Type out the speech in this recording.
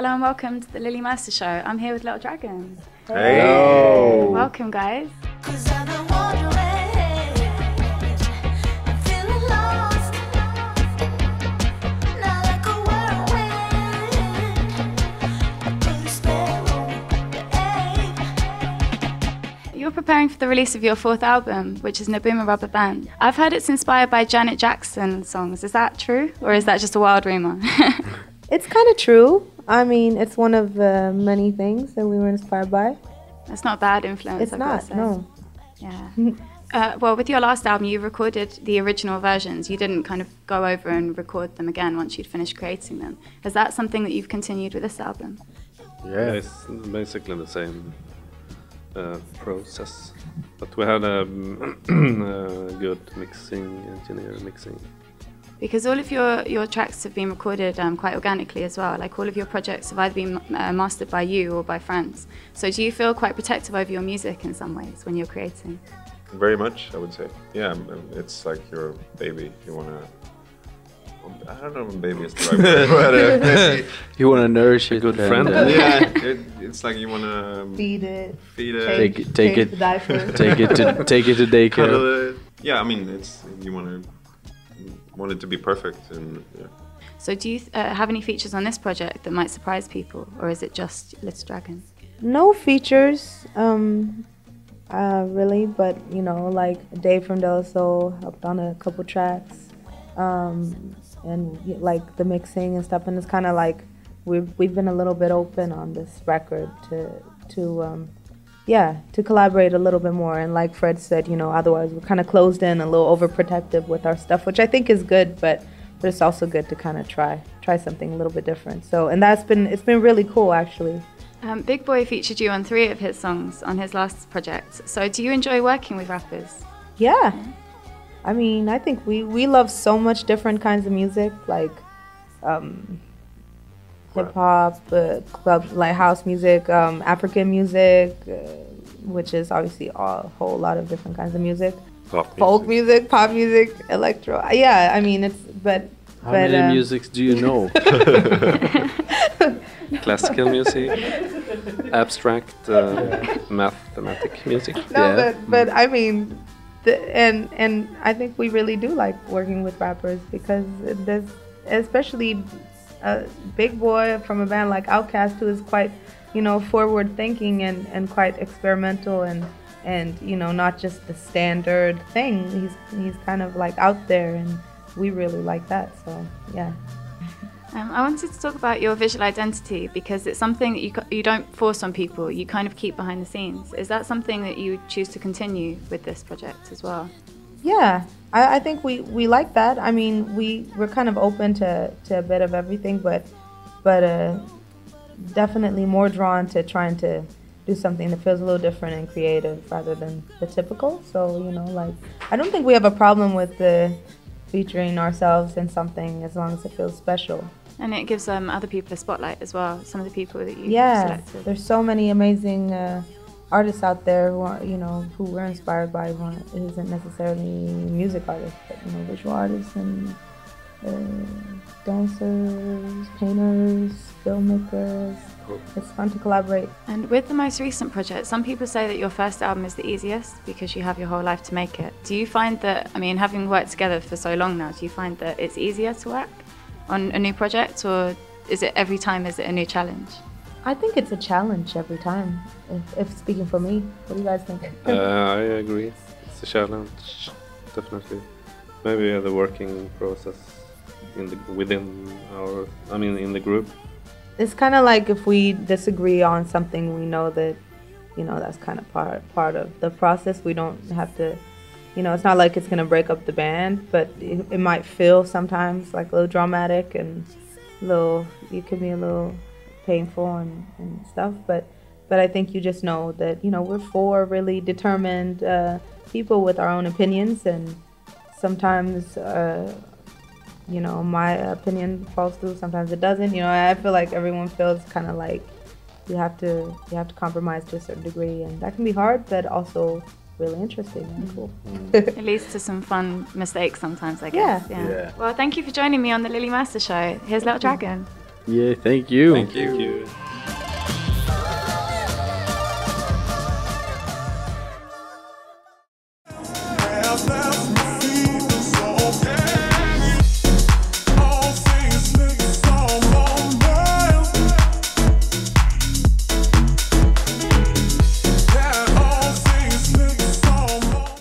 Hello and welcome to the Lily Mercer Show. I'm here with Little Dragon. Hey! Hello. Welcome, guys. You're preparing for the release of your 4th album, which is Nabooma Rubber Band. I've heard it's inspired by Janet Jackson songs. Is that true, or is that just a wild rumor? It's kind of true. I mean, it's one of many things that we were inspired by. It's not a bad influence. It's not, no. Yeah. Well, with your last album, you recorded the original versions. You didn't kind of go over and record them again once you'd finished creating them. Is that something that you've continued with this album? Yeah, it's basically the same process. But we had a good engineer mixing. Because all of your tracks have been recorded quite organically as well. Like all of your projects have either been mastered by you or by friends. So do you feel quite protective over your music in some ways when you're creating? Very much, I would say. Yeah, it's like your baby. You want to... I don't know if baby is the right word. You want to nourish it. Good friend. Yeah, it's like you want to... Feed it. Take it. Take it. Take it to daycare. Yeah, I mean, you want it to be perfect. And yeah. So do you have any features on this project that might surprise people, or is it just Little Dragon? No features, really, but you know, like Dave from De La Soul helped on a couple tracks, and like the mixing and stuff. And it's kind of like we've been a little bit open on this record to collaborate a little bit more. And like Fred said, you know, otherwise we're kind of closed in, a little overprotective with our stuff, which I think is good, but it's also good to kind of try something a little bit different. So, and it's been really cool, actually. Big Boy featured you on 3 of his songs on his last project. So do you enjoy working with rappers? Yeah. I mean, I think we love so much different kinds of music, like hip-hop, club, like house music, African music, which is obviously a whole lot of different kinds of music. Folk music, pop music, electro. Yeah, I mean, How many musics do you know? Classical music, abstract, mathematic music. No, yeah. but I mean, and I think we really do like working with rappers, because there's especially a Big Boy from a band like Outkast, who is quite, you know, forward thinking and quite experimental and you know, not just the standard thing. He's kind of like out there, and we really like that. So yeah. I wanted to talk about your visual identity, because it's something that you don't force on people, you kind of keep behind the scenes. Is that something that you choose to continue with this project as well? Yeah, I think we like that. I mean, we're kind of open to a bit of everything, but definitely more drawn to trying to do something that feels a little different and creative rather than the typical. So, you know, like, I don't think we have a problem with featuring ourselves in something, as long as it feels special. And it gives other people a spotlight as well, some of the people that you selected. There's so many amazing artists out there who are, you know, who we're inspired by, who isn't necessarily music artists, but, you know, visual artists and dancers, painters, filmmakers. It's fun to collaborate. And with the most recent project, some people say that your first album is the easiest because you have your whole life to make it. Do you find that, I mean, having worked together for so long now, do you find that it's easier to work on a new project, or is it every time is it a new challenge? I think it's a challenge every time, if speaking for me. What do you guys think? I agree. It's a challenge, definitely. Maybe the working process in the group. It's kind of like if we disagree on something, we know that, you know, that's kind of part of the process. We don't have to, you know, it's not like it's going to break up the band, but it might feel sometimes like a little dramatic and it could be a little painful and stuff. But I think you just know that, you know, we're 4 really determined people with our own opinions, and sometimes you know, my opinion falls through, sometimes it doesn't. You know, I feel like everyone feels kind of like you have to compromise to a certain degree, and that can be hard, but also really interesting and cool. It leads to some fun mistakes sometimes, I guess. Yeah. Well, thank you for joining me on the Lily Mercer Show. Here's Little Dragon. Yeah, thank you. Thank you.